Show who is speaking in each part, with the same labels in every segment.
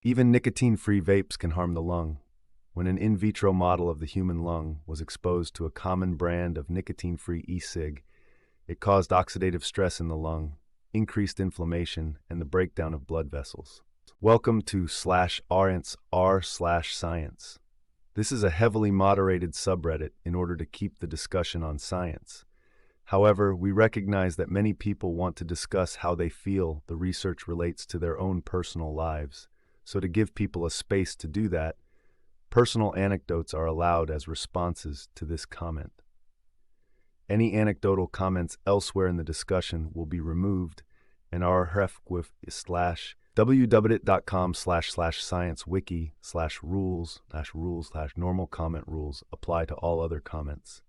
Speaker 1: Even nicotine-free vapes can harm the lung. When an in vitro model of the human lung was exposed to a common brand of nicotine-free e-cig, it caused oxidative stress in the lung, increased inflammation, and the breakdown of blood vessels. Welcome to /r/science. This is a heavily moderated subreddit in order to keep the discussion on science. However, we recognize that many people want to discuss how they feel the research relates to their own personal lives. So to give people a space to do that, personal anecdotes are allowed as responses to this comment. Any anecdotal comments elsewhere in the discussion will be removed, and our /refwith www.com/sciencewiki/rules/normal comment rules apply to all other comments.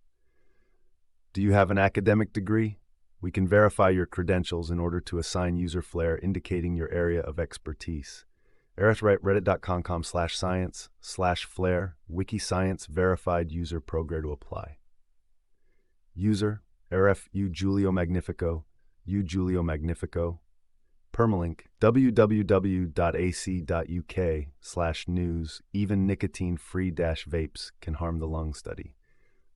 Speaker 1: Do you have an academic degree? We can verify your credentials in order to assign user flair indicating your area of expertise. reddit.com/science/flair wikiscience verified user prograde to apply. User RFU Giulio Magnifico, U Giulio Magnifico. Permalink www.ac.uk/news even nicotine-free vapes can harm the lung study.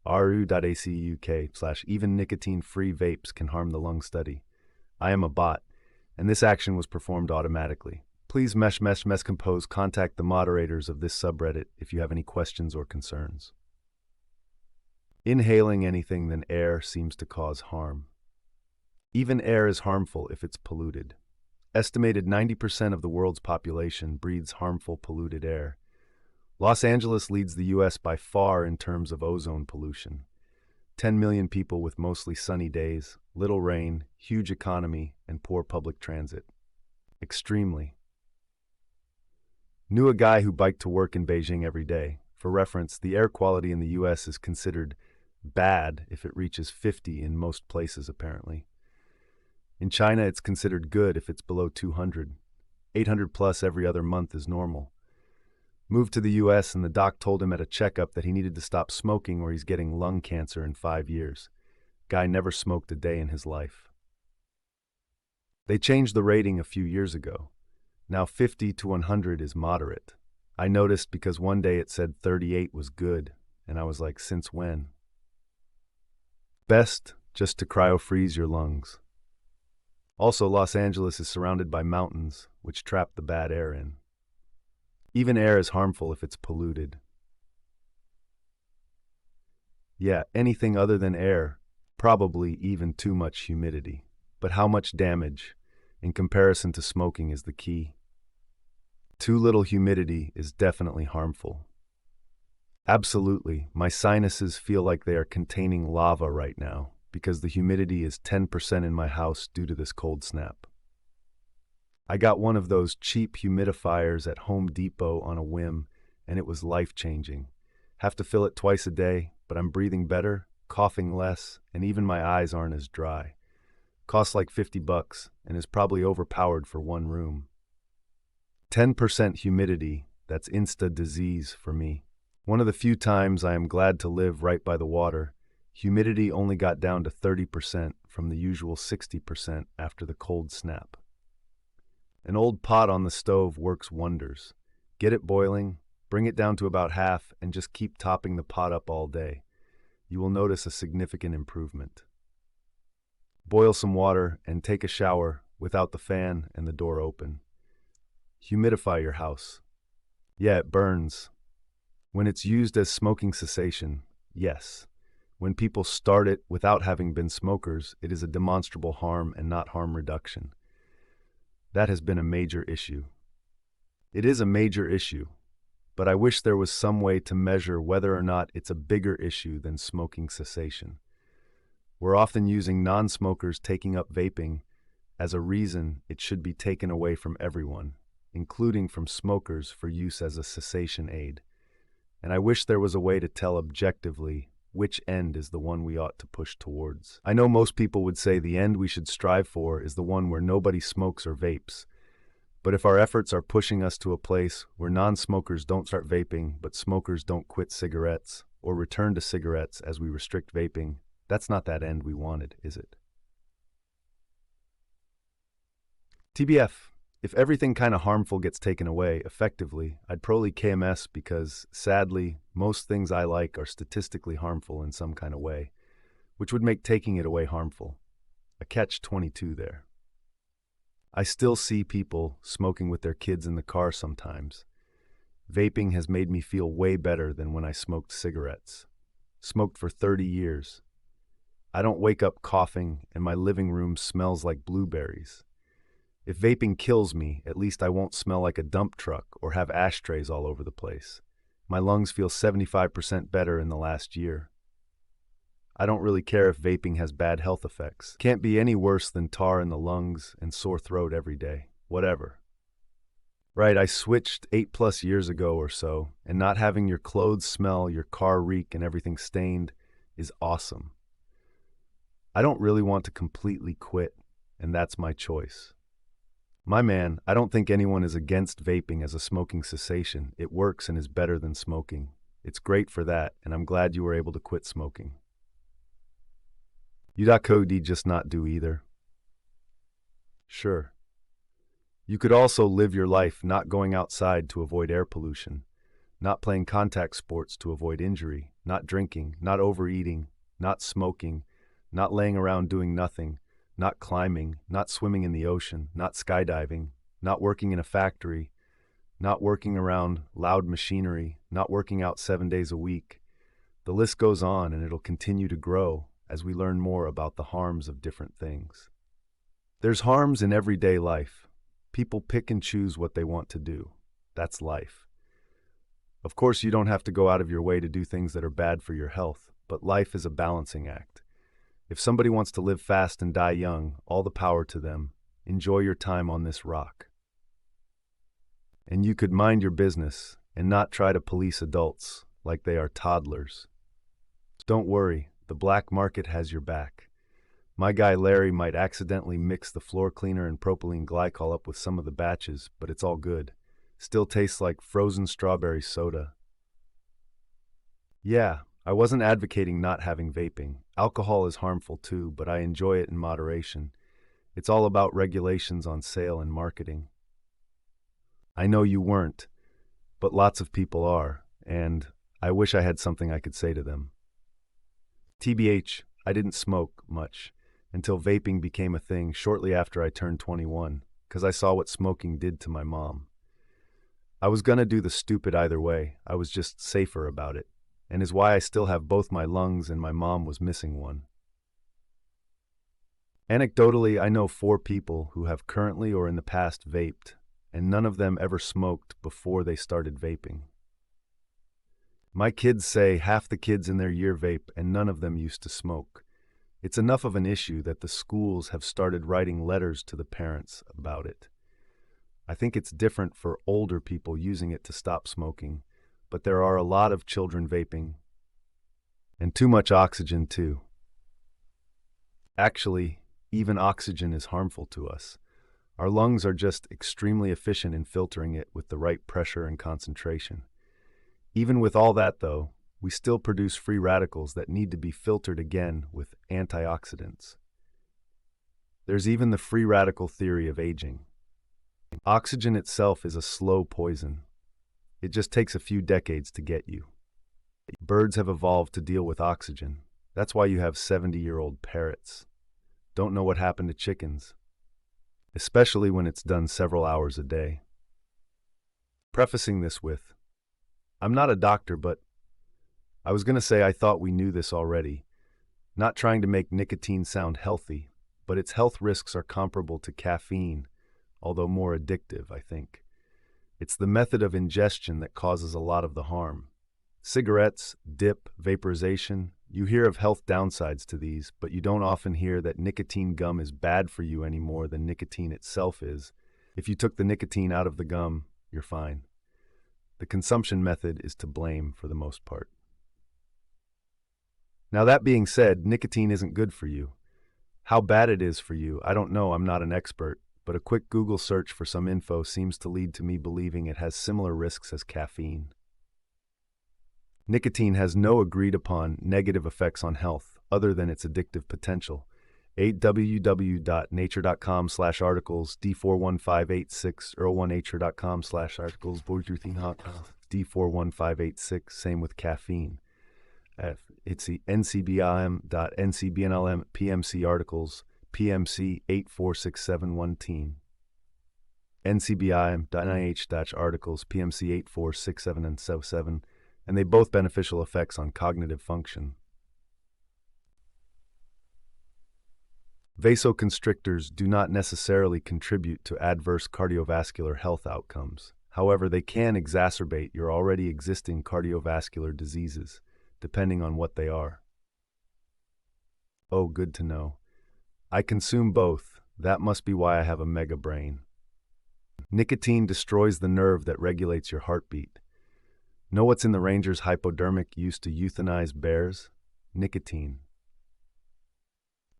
Speaker 1: ru.ac.uk/even nicotine-free vapes can harm the lung study. I am a bot, and this action was performed automatically. Please compose contact the moderators of this subreddit if you have any questions or concerns. Inhaling anything than air seems to cause harm. Even air is harmful if it's polluted. Estimated 90% of the world's population breathes harmful polluted air. Los Angeles leads the U.S. by far in terms of ozone pollution. 10 million people with mostly sunny days, little rain, huge economy, and poor public transit. Extremely. Knew a guy who biked to work in Beijing every day. For reference, the air quality in the U.S. is considered bad if it reaches 50 in most places, apparently. In China, it's considered good if it's below 200. 800 plus every other month is normal. Moved to the U.S. and the doc told him at a checkup that he needed to stop smoking or he's getting lung cancer in 5 years. Guy never smoked a day in his life. They changed the rating a few years ago. Now 50 to 100 is moderate. I noticed because one day it said 38 was good, and I was like, since when? Best just to cryo-freeze your lungs. Also, Los Angeles is surrounded by mountains, which trap the bad air in. Even air is harmful if it's polluted. Yeah, anything other than air, probably even too much humidity. But how much damage, in comparison to smoking, is the key. Too little humidity is definitely harmful. Absolutely, my sinuses feel like they are containing lava right now, because the humidity is 10% in my house due to this cold snap. I got one of those cheap humidifiers at Home Depot on a whim, and it was life-changing. Have to fill it twice a day, but I'm breathing better, coughing less, and even my eyes aren't as dry. Costs like $50 and is probably overpowered for one room. 10% humidity, that's insta-disease for me. One of the few times I am glad to live right by the water, humidity only got down to 30% from the usual 60% after the cold snap. An old pot on the stove works wonders. Get it boiling, bring it down to about half, and just keep topping the pot up all day. You will notice a significant improvement. Boil some water and take a shower without the fan and the door open. Humidify your house. Yeah, it burns. When it's used as smoking cessation, yes. When people start it without having been smokers, it is a demonstrable harm and not harm reduction. That has been a major issue. It is a major issue, but I wish there was some way to measure whether or not it's a bigger issue than smoking cessation. We're often using non-smokers taking up vaping as a reason it should be taken away from everyone, including from smokers for use as a cessation aid. And I wish there was a way to tell objectively which end is the one we ought to push towards. I know most people would say the end we should strive for is the one where nobody smokes or vapes. But if our efforts are pushing us to a place where non-smokers don't start vaping, but smokers don't quit cigarettes, or return to cigarettes as we restrict vaping, that's not that end we wanted, is it? TBF, If everything kind of harmful gets taken away effectively, I'd probably KMS because, sadly, most things I like are statistically harmful in some kind of way, which would make taking it away harmful. A catch-22 there. I still see people smoking with their kids in the car sometimes. Vaping has made me feel way better than when I smoked cigarettes. Smoked for 30 years. I don't wake up coughing and my living room smells like blueberries. If vaping kills me, at least I won't smell like a dump truck or have ashtrays all over the place. My lungs feel 75% better in the last year. I don't really care if vaping has bad health effects. Can't be any worse than tar in the lungs and sore throat every day. Whatever. Right, I switched 8+ years ago or so, and not having your clothes smell, your car reek, and everything stained is awesome. I don't really want to completely quit, and that's my choice. My man, I don't think anyone is against vaping as a smoking cessation. It works and is better than smoking. It's great for that, and I'm glad you were able to quit smoking. You just not do either. Sure. You could also live your life not going outside to avoid air pollution, not playing contact sports to avoid injury, not drinking, not overeating, not smoking, not laying around doing nothing, not climbing, not swimming in the ocean, not skydiving, not working in a factory, not working around loud machinery, not working out 7 days a week. The list goes on, and it'll continue to grow as we learn more about the harms of different things. There's harms in everyday life. People pick and choose what they want to do. That's life. Of course, you don't have to go out of your way to do things that are bad for your health, but life is a balancing act. If somebody wants to live fast and die young, all the power to them. Enjoy your time on this rock. And you could mind your business and not try to police adults like they are toddlers. Don't worry, the black market has your back. My guy Larry might accidentally mix the floor cleaner and propylene glycol up with some of the batches, but it's all good. Still tastes like frozen strawberry soda. Yeah, I wasn't advocating not having vaping. Alcohol is harmful too, but I enjoy it in moderation. It's all about regulations on sale and marketing. I know you weren't, but lots of people are, and I wish I had something I could say to them. TBH, I didn't smoke much until vaping became a thing shortly after I turned 21, because I saw what smoking did to my mom. I was gonna do the stupid either way. I was just safer about it, and is why I still have both my lungs and my mom was missing one. Anecdotally, I know 4 people who have currently or in the past vaped, and none of them ever smoked before they started vaping. My kids say half the kids in their year vape and none of them used to smoke. It's enough of an issue that the schools have started writing letters to the parents about it. I think it's different for older people using it to stop smoking, but there are a lot of children vaping. And too much oxygen too. Actually, even oxygen is harmful to us. Our lungs are just extremely efficient in filtering it with the right pressure and concentration. Even with all that, though, we still produce free radicals that need to be filtered again with antioxidants. There's even the free radical theory of aging. Oxygen itself is a slow poison. It just takes a few decades to get you. Birds have evolved to deal with oxygen. That's why you have 70-year-old parrots. Don't know what happened to chickens, especially when it's done several hours a day. Prefacing this with, I'm not a doctor, but I was going to say I thought we knew this already. Not trying to make nicotine sound healthy, but its health risks are comparable to caffeine, although more addictive, I think. It's the method of ingestion that causes a lot of the harm. Cigarettes, dip, vaporization, you hear of health downsides to these, but you don't often hear that nicotine gum is bad for you any more than nicotine itself is. If you took the nicotine out of the gum, you're fine. The consumption method is to blame for the most part. Now that being said, nicotine isn't good for you. How bad it is for you, I don't know, I'm not an expert, but a quick Google search for some info seems to lead to me believing it has similar risks as caffeine. Nicotine has no agreed-upon negative effects on health other than its addictive potential, www.nature.com/articles D41586 nature.com/articles D41586. Same with caffeine. It's the ncbim.ncbnlm PMC articles PMC 84671 ncbim.nih-articles PMC 8467 and 77, and they both beneficial effects on cognitive function. Vasoconstrictors do not necessarily contribute to adverse cardiovascular health outcomes. However, they can exacerbate your already existing cardiovascular diseases, depending on what they are. Oh, good to know. I consume both. That must be why I have a mega brain. Nicotine destroys the nerve that regulates your heartbeat. Know what's in the ranger's hypodermic used to euthanize bears? Nicotine.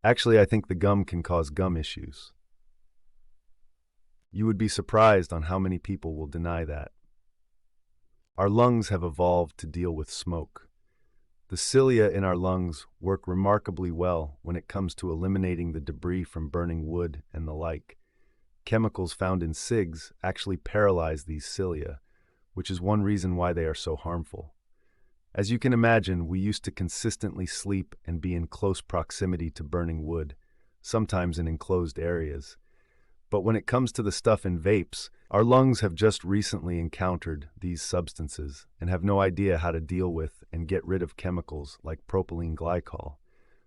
Speaker 1: Actually, I think the gum can cause gum issues. You would be surprised on how many people will deny that. Our lungs have evolved to deal with smoke. The cilia in our lungs work remarkably well when it comes to eliminating the debris from burning wood and the like. Chemicals found in cigs actually paralyze these cilia, which is one reason why they are so harmful. As you can imagine, we used to consistently sleep and be in close proximity to burning wood, sometimes in enclosed areas. But when it comes to the stuff in vapes, our lungs have just recently encountered these substances and have no idea how to deal with and get rid of chemicals like propylene glycol,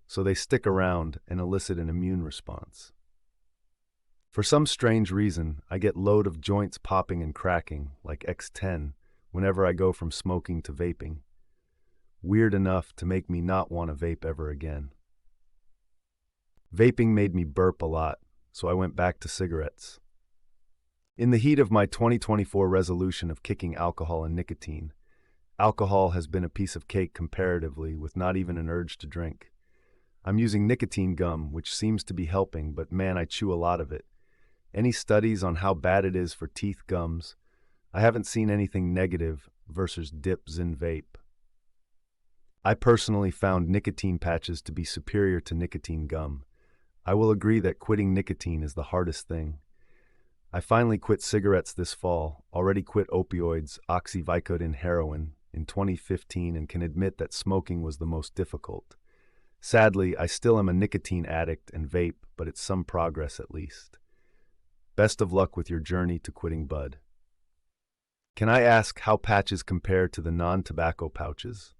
Speaker 1: so they stick around and elicit an immune response. For some strange reason, I get load of joints popping and cracking, like X10, whenever I go from smoking to vaping. Weird enough to make me not want to vape ever again. Vaping made me burp a lot, so I went back to cigarettes. In the heat of my 2024 resolution of kicking alcohol and nicotine, alcohol has been a piece of cake comparatively, with not even an urge to drink. I'm using nicotine gum, which seems to be helping, but man, I chew a lot of it. Any studies on how bad it is for teeth gums? I haven't seen anything negative versus dips in vape. I personally found nicotine patches to be superior to nicotine gum. I will agree that quitting nicotine is the hardest thing. I finally quit cigarettes this fall, already quit opioids, Oxyvicodin and heroin, in 2015, and can admit that smoking was the most difficult. Sadly, I still am a nicotine addict and vape, but it's some progress at least. Best of luck with your journey to quitting bud. Can I ask how patches compare to the non-tobacco pouches?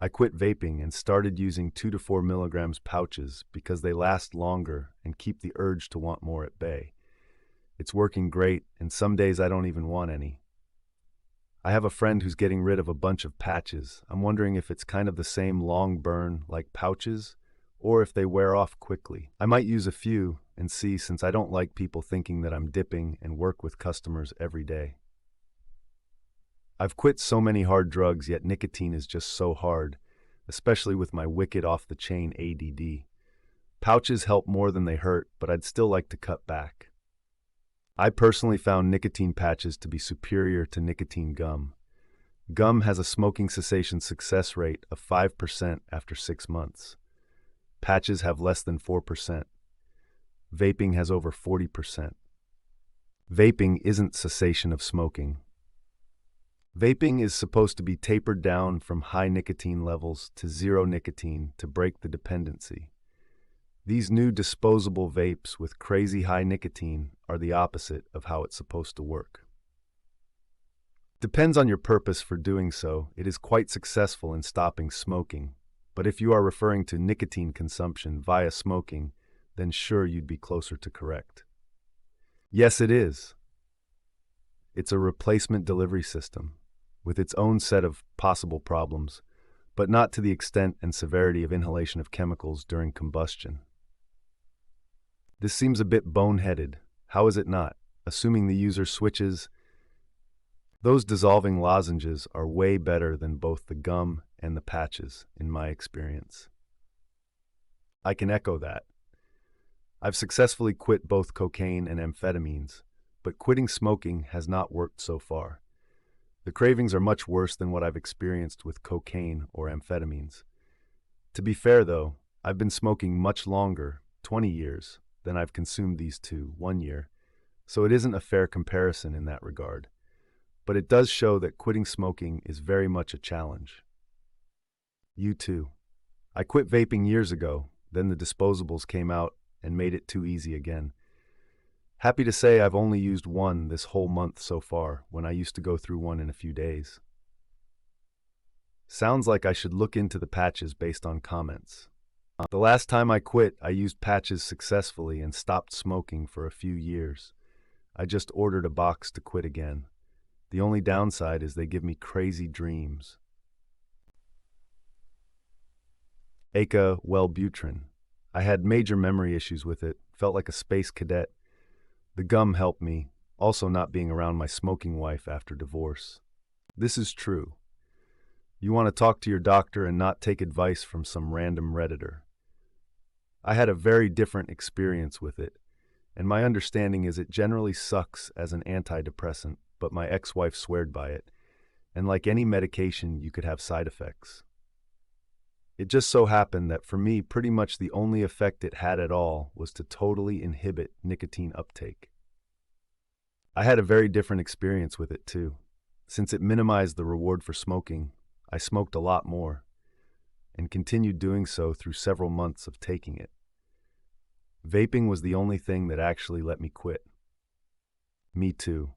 Speaker 1: I quit vaping and started using 2 to 4 milligrams pouches because they last longer and keep the urge to want more at bay. It's working great, and some days I don't even want any. I have a friend who's getting rid of a bunch of patches. I'm wondering if it's kind of the same long burn like pouches, or if they wear off quickly. I might use a few and see, since I don't like people thinking that I'm dipping and work with customers every day. I've quit so many hard drugs, yet nicotine is just so hard, especially with my wicked off-the-chain ADD. Pouches help more than they hurt, but I'd still like to cut back. I personally found nicotine patches to be superior to nicotine gum. Gum has a smoking cessation success rate of 5% after 6 months. Patches have less than 4%. Vaping has over 40%. Vaping isn't cessation of smoking. Vaping is supposed to be tapered down from high nicotine levels to zero nicotine to break the dependency. These new disposable vapes with crazy high nicotine are the opposite of how it's supposed to work. Depends on your purpose for doing so. It is quite successful in stopping smoking, but if you are referring to nicotine consumption via smoking, then sure, you'd be closer to correct. Yes, it is. It's a replacement delivery system, with its own set of possible problems, but not to the extent and severity of inhalation of chemicals during combustion. This seems a bit boneheaded. How is it not? Assuming the user switches, those dissolving lozenges are way better than both the gum and the patches, in my experience. I can echo that. I've successfully quit both cocaine and amphetamines, but quitting smoking has not worked so far. The cravings are much worse than what I've experienced with cocaine or amphetamines. To be fair, though, I've been smoking much longer, 20 years, than I've consumed these two, 1 year, so it isn't a fair comparison in that regard. But it does show that quitting smoking is very much a challenge. You too. I quit vaping years ago, then the disposables came out and made it too easy again. Happy to say I've only used one this whole month so far, when I used to go through one in a few days. Sounds like I should look into the patches based on comments. The last time I quit, I used patches successfully and stopped smoking for a few years. I just ordered a box to quit again. The only downside is they give me crazy dreams. Aka Wellbutrin. I had major memory issues with it, felt like a space cadet. The gum helped me, also not being around my smoking wife after divorce. This is true. You want to talk to your doctor and not take advice from some random Redditor. I had a very different experience with it, and my understanding is it generally sucks as an antidepressant, but my ex-wife sweared by it, and like any medication, you could have side effects. It just so happened that for me, pretty much the only effect it had at all was to totally inhibit nicotine uptake. I had a very different experience with it too. Since it minimized the reward for smoking, I smoked a lot more, and continued doing so through several months of taking it. Vaping was the only thing that actually let me quit. Me too.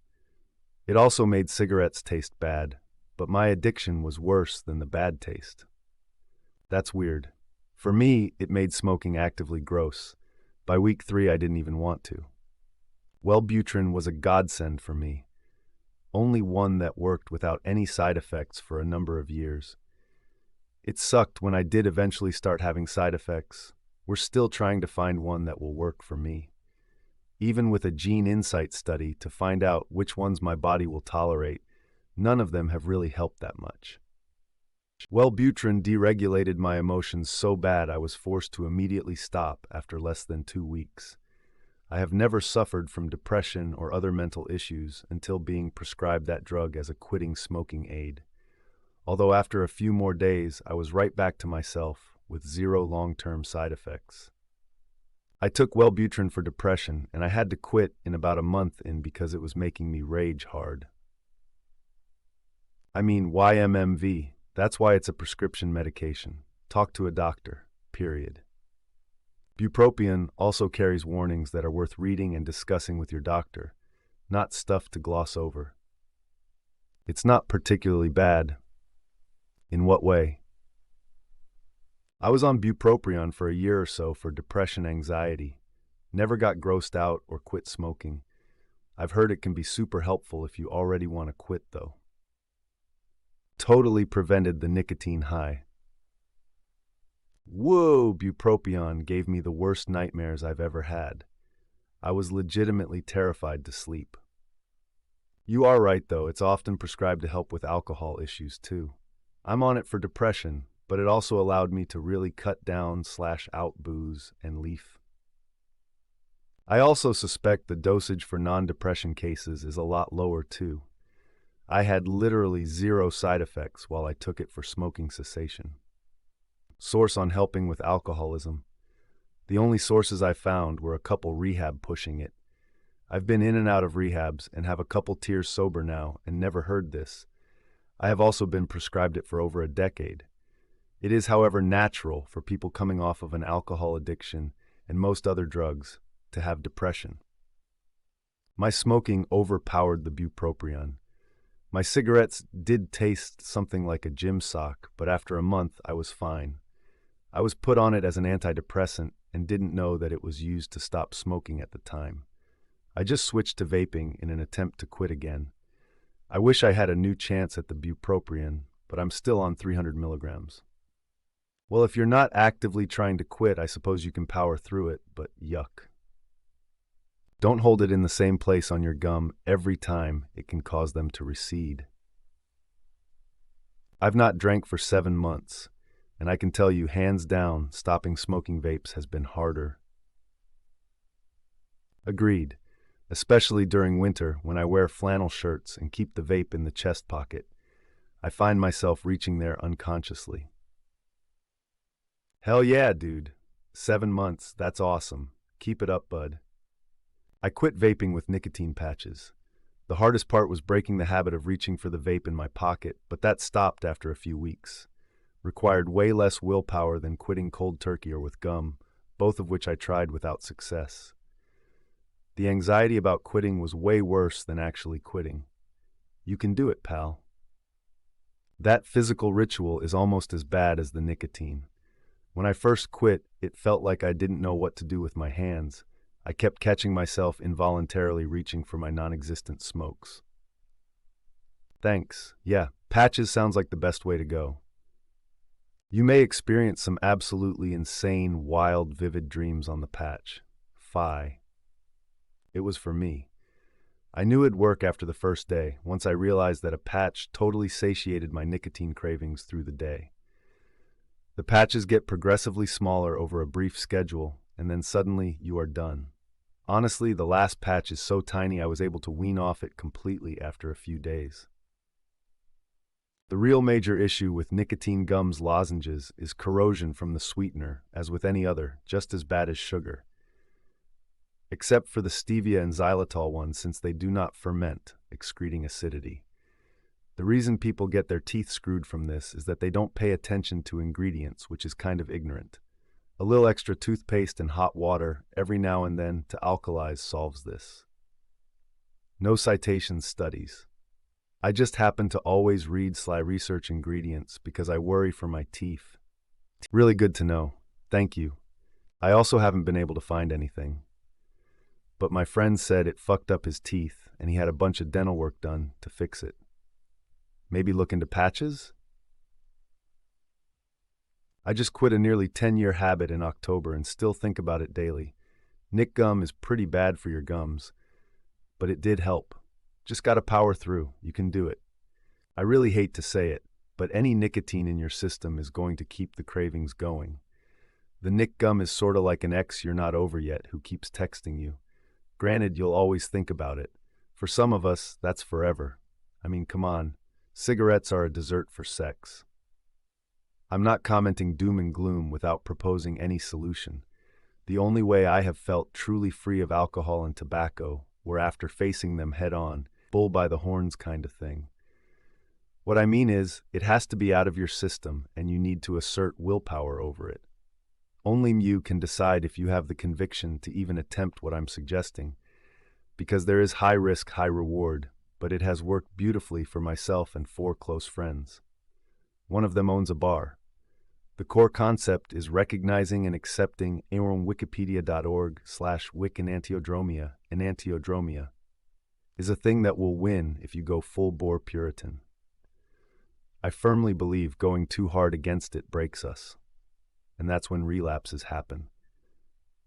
Speaker 1: It also made cigarettes taste bad, but my addiction was worse than the bad taste. That's weird. For me, it made smoking actively gross. By week 3, I didn't even want to. Wellbutrin was a godsend for me. Only one that worked without any side effects for a number of years. It sucked when I did eventually start having side effects. We're still trying to find one that will work for me. Even with a gene insight study to find out which ones my body will tolerate, none of them have really helped that much. Wellbutrin deregulated my emotions so bad I was forced to immediately stop after less than 2 weeks. I have never suffered from depression or other mental issues until being prescribed that drug as a quitting smoking aid. Although after a few more days, I was right back to myself with 0 long-term side effects. I took Wellbutrin for depression, and I had to quit in about a month because it was making me rage hard. I mean, YMMV. That's why it's a prescription medication. Talk to a doctor, period. Bupropion also carries warnings that are worth reading and discussing with your doctor, not stuff to gloss over. It's not particularly bad. In what way? I was on bupropion for a year or so for depression anxiety. Never got grossed out or quit smoking. I've heard it can be super helpful if you already want to quit, though. Totally prevented the nicotine high. Whoa, bupropion gave me the worst nightmares I've ever had. I was legitimately terrified to sleep. You are right, though. It's often prescribed to help with alcohol issues, too. I'm on it for depression, but it also allowed me to really cut down/out booze and leaf. I also suspect the dosage for non-depression cases is a lot lower, too. I had literally 0 side effects while I took it for smoking cessation. Source on helping with alcoholism. The only sources I found were a couple rehab pushing it. I've been in and out of rehabs and have a couple tears sober now and never heard this. I have also been prescribed it for over a decade. It is, however, natural for people coming off of an alcohol addiction and most other drugs to have depression. My smoking overpowered the bupropion. My cigarettes did taste something like a gym sock, but after a month I was fine. I was put on it as an antidepressant and didn't know that it was used to stop smoking at the time. I just switched to vaping in an attempt to quit again. I wish I had a new chance at the bupropion, but I'm still on 300 milligrams. Well, if you're not actively trying to quit, I suppose you can power through it, but yuck. Don't hold it in the same place on your gum every time. It can cause them to recede. I've not drank for 7 months, and I can tell you, hands down, stopping smoking vapes has been harder. Agreed, especially during winter when I wear flannel shirts and keep the vape in the chest pocket. I find myself reaching there unconsciously. Hell yeah, dude. 7 months, that's awesome. Keep it up, bud. I quit vaping with nicotine patches. The hardest part was breaking the habit of reaching for the vape in my pocket, but that stopped after a few weeks. Required way less willpower than quitting cold turkey or with gum, both of which I tried without success. The anxiety about quitting was way worse than actually quitting. You can do it, pal. That physical ritual is almost as bad as the nicotine. When I first quit, it felt like I didn't know what to do with my hands. I kept catching myself involuntarily reaching for my non-existent smokes. Thanks. Yeah, patches sounds like the best way to go. You may experience some absolutely insane, wild, vivid dreams on the patch. Fi. It was for me. I knew it'd work after the first day, once I realized that a patch totally satiated my nicotine cravings through the day. The patches get progressively smaller over a brief schedule, and then suddenly you are done. Honestly, the last patch is so tiny I was able to wean off it completely after a few days. The real major issue with nicotine gums lozenges is corrosion from the sweetener, as with any other, just as bad as sugar. Except for the stevia and xylitol ones, since they do not ferment, excreting acidity. The reason people get their teeth screwed from this is that they don't pay attention to ingredients, which is kind of ignorant. A little extra toothpaste and hot water every now and then to alkalize solves this. No citations studies. I just happen to always read/research ingredients because I worry for my teeth. Really good to know. Thank you. I also haven't been able to find anything. But my friend said it fucked up his teeth and he had a bunch of dental work done to fix it. Maybe look into patches? I just quit a nearly 10-year habit in October and still think about it daily. Nic gum is pretty bad for your gums, but it did help. Just gotta power through. You can do it. I really hate to say it, but any nicotine in your system is going to keep the cravings going. The nic gum is sorta like an ex you're not over yet who keeps texting you. Granted, you'll always think about it. For some of us, that's forever. I mean, come on. Cigarettes are a dessert for sex. I'm not commenting doom and gloom without proposing any solution. The only way I have felt truly free of alcohol and tobacco were after facing them head-on, bull by the horns kind of thing. What I mean is, it has to be out of your system and you need to assert willpower over it. Only you can decide if you have the conviction to even attempt what I'm suggesting, because there is high risk, high reward, but it has worked beautifully for myself and 4 close friends. One of them owns a bar. The core concept is recognizing and accepting wikipedia.org/wic enantiodromia. Enantiodromia is a thing that will win if you go full-bore Puritan. I firmly believe going too hard against it breaks us, and that's when relapses happen.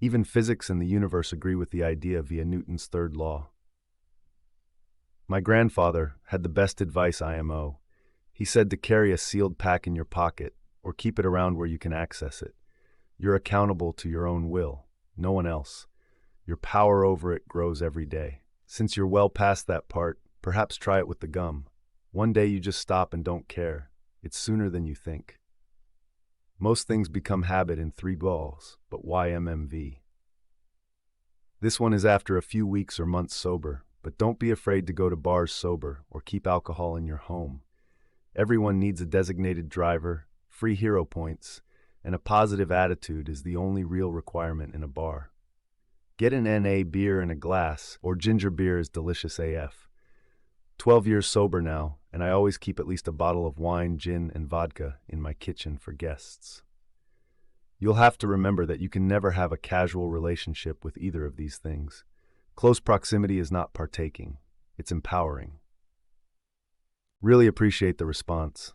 Speaker 1: Even physics and the universe agree with the idea via Newton's third law. My grandfather had the best advice IMO. He said to carry a sealed pack in your pocket, or keep it around where you can access it. You're accountable to your own will, no one else. Your power over it grows every day. Since you're well past that part, perhaps try it with the gum. One day you just stop and don't care. It's sooner than you think. Most things become habit in 3 balls, but why MMV? This one is after a few weeks or months sober, but don't be afraid to go to bars sober or keep alcohol in your home. Everyone needs a designated driver, free hero points, and a positive attitude is the only real requirement in a bar. Get an NA beer in a glass, or ginger beer is delicious AF. 12 years sober now, and I always keep at least a bottle of wine, gin, and vodka in my kitchen for guests. You'll have to remember that you can never have a casual relationship with either of these things. Close proximity is not partaking, it's empowering. Really appreciate the response.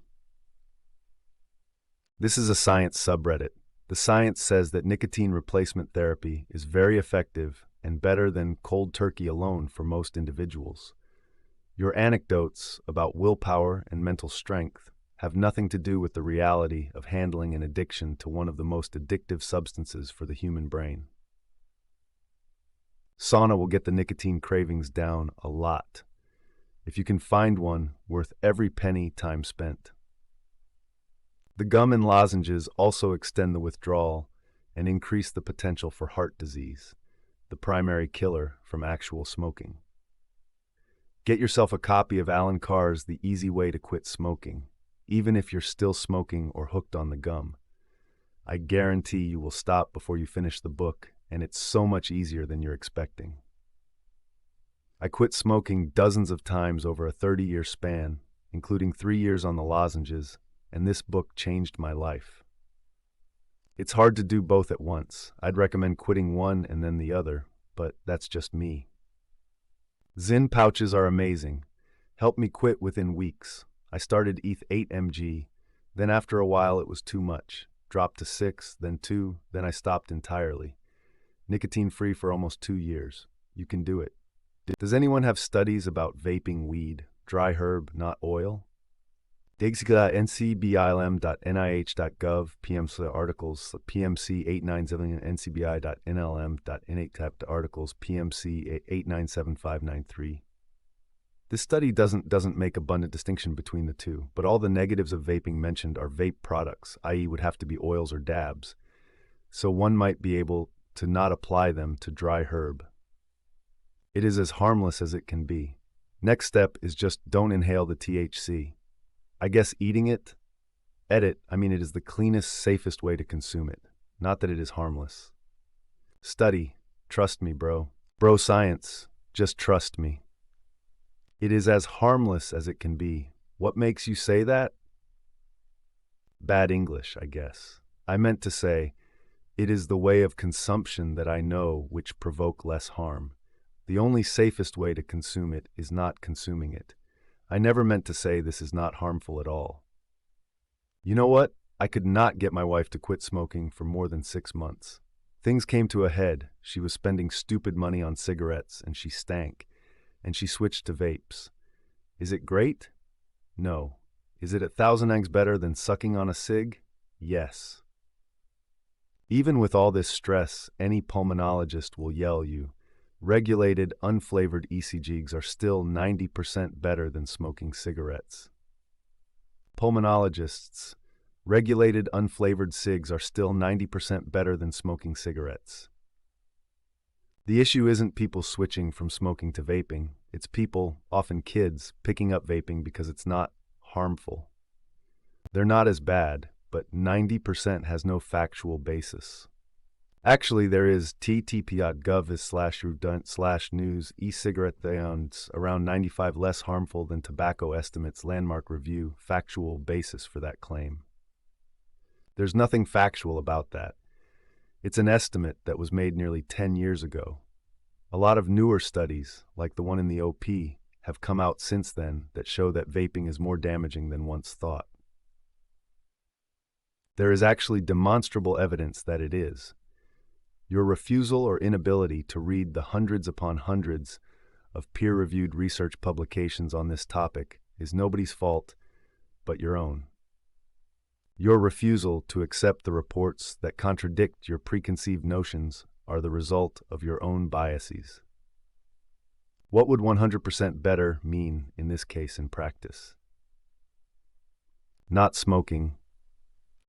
Speaker 1: This is a science subreddit. The science says that nicotine replacement therapy is very effective and better than cold turkey alone for most individuals. Your anecdotes about willpower and mental strength have nothing to do with the reality of handling an addiction to one of the most addictive substances for the human brain. Sauna will get the nicotine cravings down a lot. If you can find one, worth every penny time spent. The gum and lozenges also extend the withdrawal. and increase the potential for heart disease, the primary killer from actual smoking. Get yourself a copy of Alan Carr's The Easy Way to Quit Smoking, even if you're still smoking or hooked on the gum. I guarantee you will stop before you finish the book, and it's so much easier than you're expecting. I quit smoking dozens of times over a 30-year span, including 3 years on the lozenges, and this book changed my life. It's hard to do both at once. I'd recommend quitting one and then the other, but that's just me. Zyn pouches are amazing. Helped me quit within weeks. I started ETH 8 mg, then after a while it was too much. Dropped to 6, then 2, then I stopped entirely. Nicotine-free for almost 2 years. You can do it. Does anyone have studies about vaping weed, dry herb, not oil? ncbilm.nih.gov, PMC articles, PMC 897, ncbi.nlm.nh articles, PMC 897593. This study doesn't make abundant distinction between the two, but all the negatives of vaping mentioned are vape products, i.e. would have to be oils or dabs, so one might be able to not apply them to dry herb. It is as harmless as it can be. Next step is just don't inhale the THC. I guess eating it? It is the cleanest, safest way to consume it. Not that it is harmless. Study. Trust me, bro. Bro science. Just trust me. It is as harmless as it can be. What makes you say that? Bad English, I guess. I meant to say, it is the way of consumption that I know which provoke less harm. The only safest way to consume it is not consuming it. I never meant to say this is not harmful at all. You know what? I could not get my wife to quit smoking for more than 6 months. Things came to a head. She was spending stupid money on cigarettes, and she stank. And she switched to vapes. Is it great? No. Is it 1,000x better than sucking on a cig? Yes. Even with all this stress, any pulmonologist will yell you, regulated, unflavored ECGs are still 90% better than smoking cigarettes. Pulmonologists, regulated, unflavored cigs are still 90% better than smoking cigarettes. The issue isn't people switching from smoking to vaping. It's people, often kids, picking up vaping because it's not harmful. They're not as bad, but 90% has no factual basis. Actually, there is ttp.gov/news e-cigarette around 95 less harmful than tobacco estimates landmark review factual basis for that claim. There's nothing factual about that. It's an estimate that was made nearly 10 years ago. A lot of newer studies, like the one in the OP, have come out since then that show that vaping is more damaging than once thought. There is actually demonstrable evidence that it is. Your refusal or inability to read the hundreds upon hundreds of peer-reviewed research publications on this topic is nobody's fault but your own. Your refusal to accept the reports that contradict your preconceived notions are the result of your own biases. What would 100% better mean in this case in practice? Not smoking,